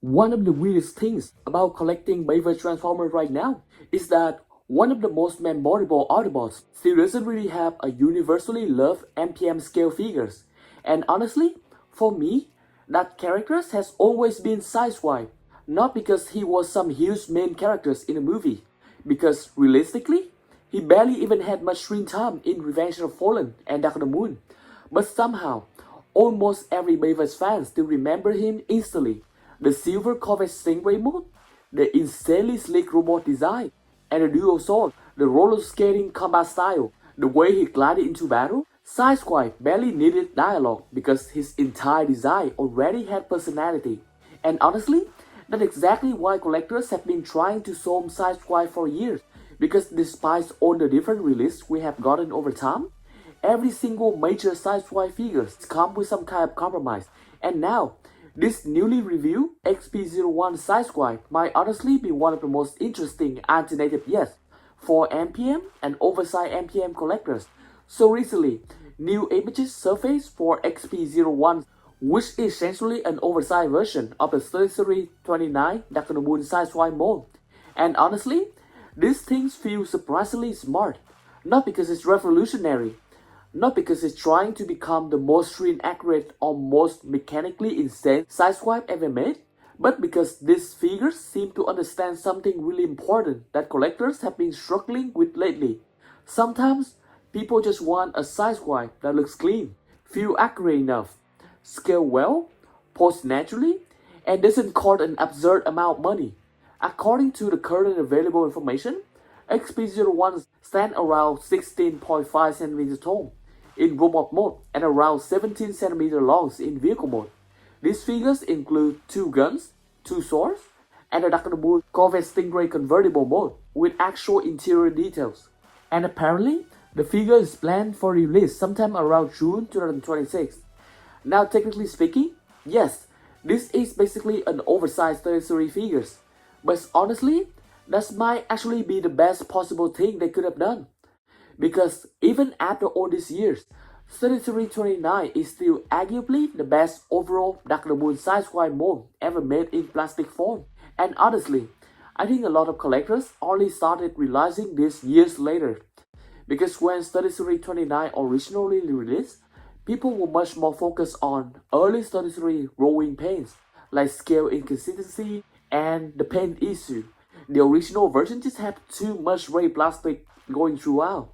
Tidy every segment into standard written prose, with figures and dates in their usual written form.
One of the weirdest things about collecting Bayverse Transformers right now is that one of the most memorable Autobots still doesn't really have a universally loved MPM scale figures. And honestly, for me, that character has always been Sideswipe. Not because he was some huge main characters in a movie, because realistically, he barely even had much screen time in Revenge of the Fallen and Dark of the Moon. But somehow, almost every Bayverse fan still remember him instantly. The silver Corvette Stingray mode, the insanely sleek robot design, and the dual sword, the roller skating combat style, the way he glided into battle. Sideswipe barely needed dialogue because his entire design already had personality. And honestly, that's exactly why collectors have been trying to solve Sideswipe for years. Because despite all the different releases we have gotten over time, every single major Sideswipe figures come with some kind of compromise. And now, this newly reviewed XP-01 Sideswipe might honestly be one of the most interesting alternative yet for MPM and oversized MPM collectors. So recently, new images surfaced for XP-01, which is essentially an oversized version of the 3329 Dark of the Moon Sideswipe mold. And honestly, these things feel surprisingly smart, not because it's revolutionary, not because it's trying to become the most screen accurate or most mechanically insane Sideswipe ever made, but because these figures seem to understand something really important that collectors have been struggling with lately. Sometimes, people just want a Sideswipe that looks clean, feel accurate enough, scale well, pose naturally, and doesn't cost an absurd amount of money. According to the current available information, XP-01 stands around 16.5 cm tall in robot mode and around 17 cm long in vehicle mode. These figures include 2 guns, 2 swords, and a Dark of the Moon Corvette Stingray convertible mode with actual interior details. And apparently, the figure is planned for release sometime around June 2026. Now technically speaking, yes, this is basically an oversized 33 figures. But honestly, that might actually be the best possible thing they could have done. Because even after all these years, 3329 is still arguably the best overall Dark of the Moon Sideswipe mold ever made in plastic form. And honestly, I think a lot of collectors only started realizing this years later. Because when 3329 originally released, people were much more focused on early 33 rolling paints, like scale inconsistency and the paint issue. The original version just had too much gray plastic going throughout,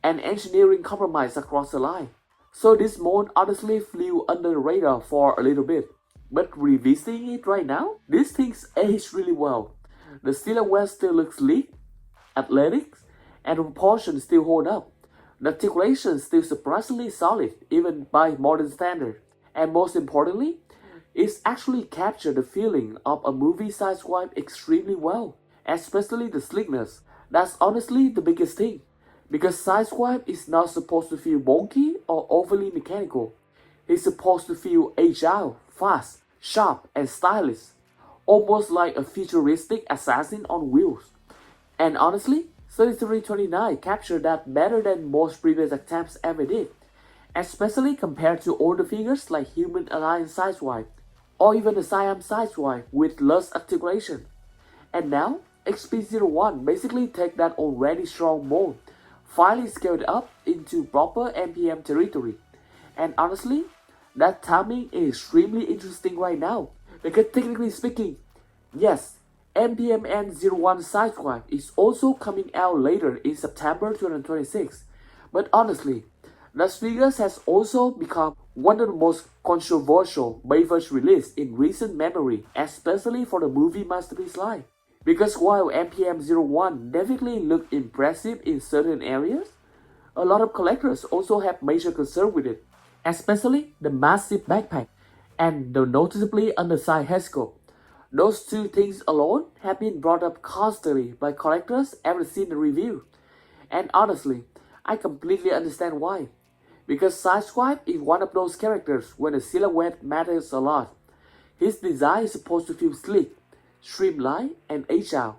and engineering compromise across the line. So this mold honestly flew under the radar for a little bit. But revisiting it right now, these things aged really well. The silhouette still looks sleek, athletic, and the proportions still hold up. The articulation is still surprisingly solid, even by modern standards. And most importantly, it's actually captured the feeling of a movie Sideswipe extremely well, especially the sleekness. That's honestly the biggest thing, because Sideswipe is not supposed to feel bulky or overly mechanical. It's supposed to feel agile, fast, sharp, and stylish, almost like a futuristic assassin on wheels. And honestly, 3329 captured that better than most previous attempts ever did, especially compared to older figures like Human Alliance Sideswipe, or even the Siam Sideswipe with less articulation. And now, XP-01 basically take that already strong mold, finally scaled up into proper MPM territory. And honestly, that timing is extremely interesting right now, because technically speaking, yes, MPMN-01 Sideswipe is also coming out later in September 2026. But honestly, that figure has also become one of the most controversial Bayverse releases in recent memory, especially for the movie masterpiece line. Because while MPM-01 definitely looked impressive in certain areas, a lot of collectors also have major concern with it, especially the massive backpack and the noticeably undersized head sculpt. Those two things alone have been brought up constantly by collectors ever seen the review. And honestly, I completely understand why. Because Sideswipe is one of those characters where the silhouette matters a lot. His design is supposed to feel sleek, streamlined, and agile.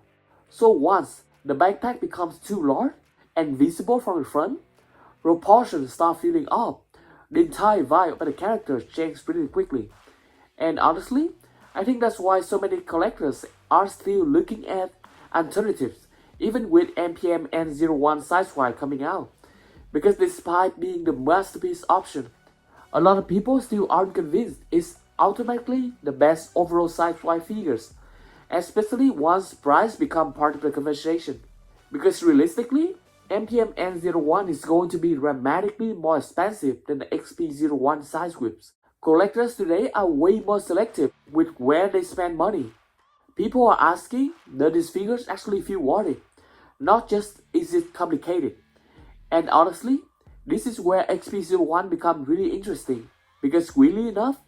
So once the backpack becomes too large and visible from the front, proportions start feeling off. The entire vibe of the character changes pretty quickly. And honestly, I think that's why so many collectors are still looking at alternatives, even with MPMN-01 Sideswipe coming out. Because despite being the masterpiece option, a lot of people still aren't convinced it's automatically the best overall Sideswipe figures, especially once price become part of the conversation. Because realistically, MPMN-01 is going to be dramatically more expensive than the XP-01 Sideswipes. Collectors today are way more selective with where they spend money. People are asking, does these figures actually feel worth it? Not just, is it complicated? And honestly, this is where XP-01 becomes really interesting. Because weirdly enough,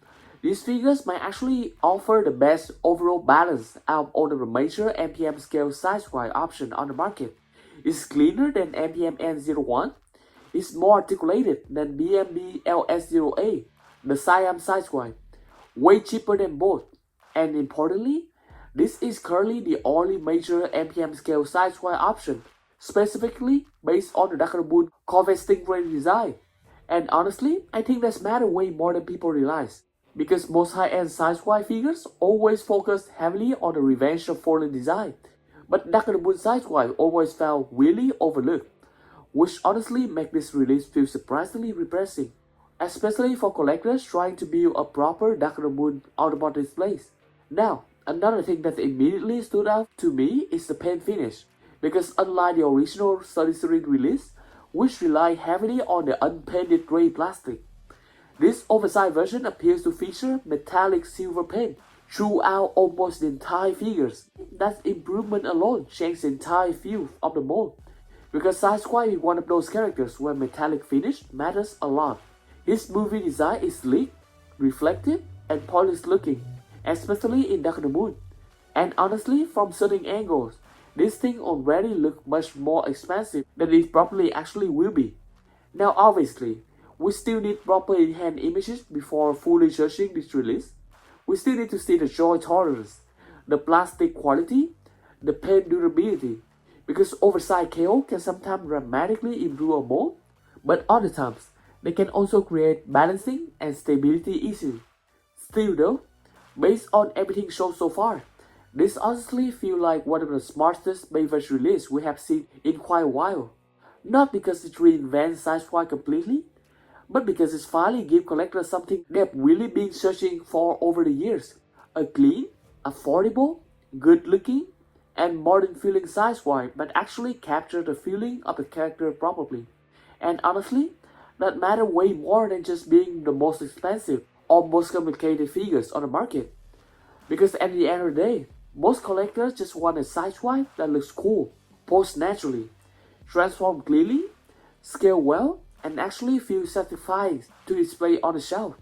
these figures might actually offer the best overall balance out of all the major MPM-scale Sideswipe options on the market. It's cleaner than MPMN-01, it's more articulated than BMB-LS-08, the Siam Sideswipe, way cheaper than both, and importantly, this is currently the only major MPM-scale Sideswipe option, specifically based on the Takara Moon Corvette Stingray design. And honestly, I think that's matter way more than people realize, because most high-end Sideswipe figures always focus heavily on the Revenge of Fallen design, but Takara Moon Sideswipe always felt really overlooked, which honestly makes this release feel surprisingly refreshing, especially for collectors trying to build a proper Takara Moon Autobot displays. Now, another thing that immediately stood out to me is the paint finish, because unlike the original 33 release, which relied heavily on the unpainted gray plastic, this oversized version appears to feature metallic silver paint throughout almost the entire figures. That improvement alone changed the entire feel of the mold, because Sideswipe is one of those characters where metallic finish matters a lot. His movie design is sleek, reflective, and polished looking, especially in Takara Moon. And honestly, from certain angles, this thing already looks much more expensive than it probably actually will be. Now obviously, we still need proper in-hand images before fully judging this release. We still need to see the joy tolerance, the plastic quality, the paint durability, because oversized KO can sometimes dramatically improve a mold, but other times, they can also create balancing and stability issues. Still though, based on everything shown so far, this honestly feels like one of the smartest Bayverse release we have seen in quite a while. Not because it reinvents Sideswipe completely, but because it finally gives collectors something they've really been searching for over the years. A clean, affordable, good-looking, and modern-feeling Sideswipe that actually captures the feeling of the character properly. And honestly, that matters way more than just being the most expensive or most complicated figures on the market. Because at the end of the day, most collectors just want a Sideswipe that looks cool, posed naturally, transform clearly, scale well, and actually feel satisfying to display on the shelf.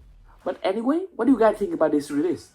But anyway, what do you guys think about this release?